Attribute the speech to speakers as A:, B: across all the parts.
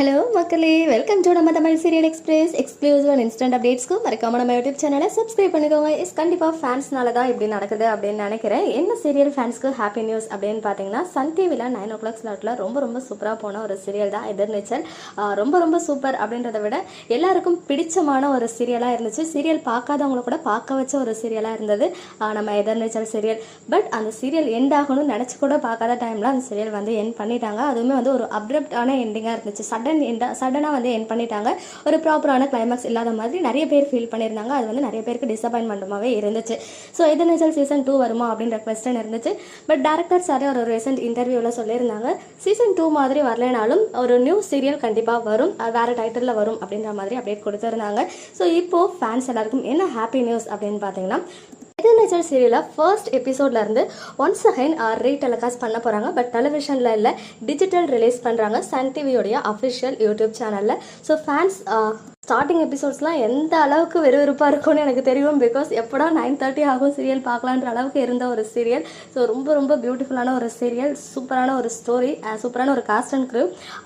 A: Hello மக்களே, welcome to நம்ம Tamil serial express exclusive and instant அப்டேட்ஸ்க்கும் மறக்காம நம்ம யூடியூப் சேனலை சப்ஸ்கிரைப் பண்ணிக்கோங்க. கண்டிப்பாக ஃபேன்ஸ்னால தான் இப்படி நடக்குது அப்படின்னு நினைக்கிறேன். என்ன சீரியல் ஃபேன்ஸ்க்கு ஹாப்பி நியூஸ் அப்படின்னு பார்த்தீங்கன்னா, சன் டிவியில் 9 o'clock ஸ்லாட்டில் ரொம்ப சூப்பராக போன ஒரு சீரியல் தான் எதிர்நீச்சல். ரொம்ப சூப்பர் அப்படின்றத விட எல்லாருக்கும் பிடிச்சமான ஒரு சீரியலாக இருந்துச்சு. சீரியல் பார்க்காதவங்கள கூட பார்க்க வச்ச ஒரு சீரியலாக இருந்தது நம்ம எதிர்நீச்சல் சீரியல். பட் அந்த சீரியல் எண்ட் ஆகணும்னு நினச்சி கூட பார்க்காத டைமில் அந்த சீரியல் வந்து எண்ட் பண்ணிட்டாங்க. அதுவுமே வந்து ஒரு அப்ரப்டான எண்டிங்காக இருந்துச்சு. சடனாக வந்து என் பண்ணிட்டாங்க. ஒரு ப்ராப்பரான கிளைமேக்ஸ் இல்லாத மாதிரி நிறைய பேர் ஃபீல் பண்ணியிருந்தாங்க. அது வந்து நிறைய பேருக்கு டிசப்பாயின்மெண்ட்டுமாகவே இருந்துச்சு. ஸோ எதிர்நீச்சல் சீசன் 2 வருமா அப்படின்ற கொஸ்டின் இருந்துச்சு. பட் டேரக்டர் சாரே ஒரு ரீசெண்ட் இன்டர்வியூவில் சொல்லியிருந்தாங்க, சீசன் 2 மாதிரி வரலனாலும் ஒரு நியூ சீரியல் கண்டிப்பாக வரும், வேறு டைட்டிலில் வரும் அப்படின்ற மாதிரி அப்டேட் கொடுத்துருந்தாங்க. ஸோ இப்போது ஃபேன்ஸ் எல்லாருக்கும் என்ன ஹாப்பி நியூஸ் அப்படின்னு பார்த்தீங்கன்னா, எதிர்நீச்சல் சீரியலில் ஃபர்ஸ்ட் எபிசோட்லேருந்து ஒன்ஸ் அகைன் ரீடெலிகாஸ்ட் பண்ண போகிறாங்க. பட் டெலிவிஷனில் இல்லை, டிஜிட்டல் ரிலீஸ் பண்ணுறாங்க சன் டிவியோடைய அஃபிஷியல் யூடியூப் சேனலில். ஸோ ஃபேன்ஸ் ஸ்டார்டிங் எபிசோட்ஸ்லாம் எந்த அளவுக்கு விறுவிறுப்பாக இருக்கும்னு எனக்கு தெரியும். பிகாஸ் எப்படா 9:30 ஆகும் சீரியல் பார்க்கலான்ற அளவுக்கு இருந்த ஒரு சீரியல். ஸோ ரொம்ப பியூட்டிஃபுல்லான ஒரு சீரியல், சூப்பரான ஒரு ஸ்டோரி, சூப்பரான ஒரு காஸ்ட் அண்ட் க்ரூ.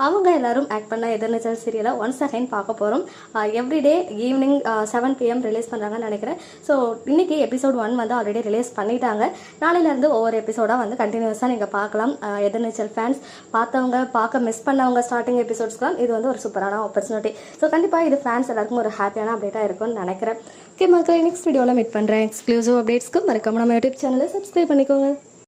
A: அவங்க எல்லாரும் ஆக்ட் பண்ண எதிர்நீச்சல் சீரியலை ஒன்ஸ் அகைன் பார்க்க போகிறோம். எவ்ரிடே ஈவினிங் 7 PM ரிலீஸ் பண்ணுறாங்கன்னு நினைக்கிறேன். ஸோ இன்றைக்கி எபிசோட் 1 வந்து ஆல்ரெடி ரிலீஸ் பண்ணிட்டாங்க. நாளையிலேருந்து ஒவ்வொரு எபிசோடாக வந்து கண்டினியூஸாக நீங்கள் பார்க்கலாம். எதிர்நீச்சல் ஃபேன்ஸ் பார்க்க மிஸ் பண்ணவங்க ஸ்டார்டிங் எபிசோட்ஸ்க்குலாம் இது வந்து ஒரு சூப்பரான ஆப்பர்ச்சுனிட்டி. ஸோ கண்டிப்பாக இது ஃபேன்ஸ் எல்லாருக்கும் ஒரு ஹாப்பியான அப்டேட்டாக இருக்கும்னு நினைக்கிறேன். ஓகே மக்கள், நெக்ஸ்ட் வீடியோவில் மீட் பண்ணுறேன். எக்ஸ்க்ளூசிவ் அப்டேட்ஸ்க்கு மறக்காம நம்ம யூடியூப் சேனலை சப்ஸ்கிரைப் பண்ணிக்கோங்க.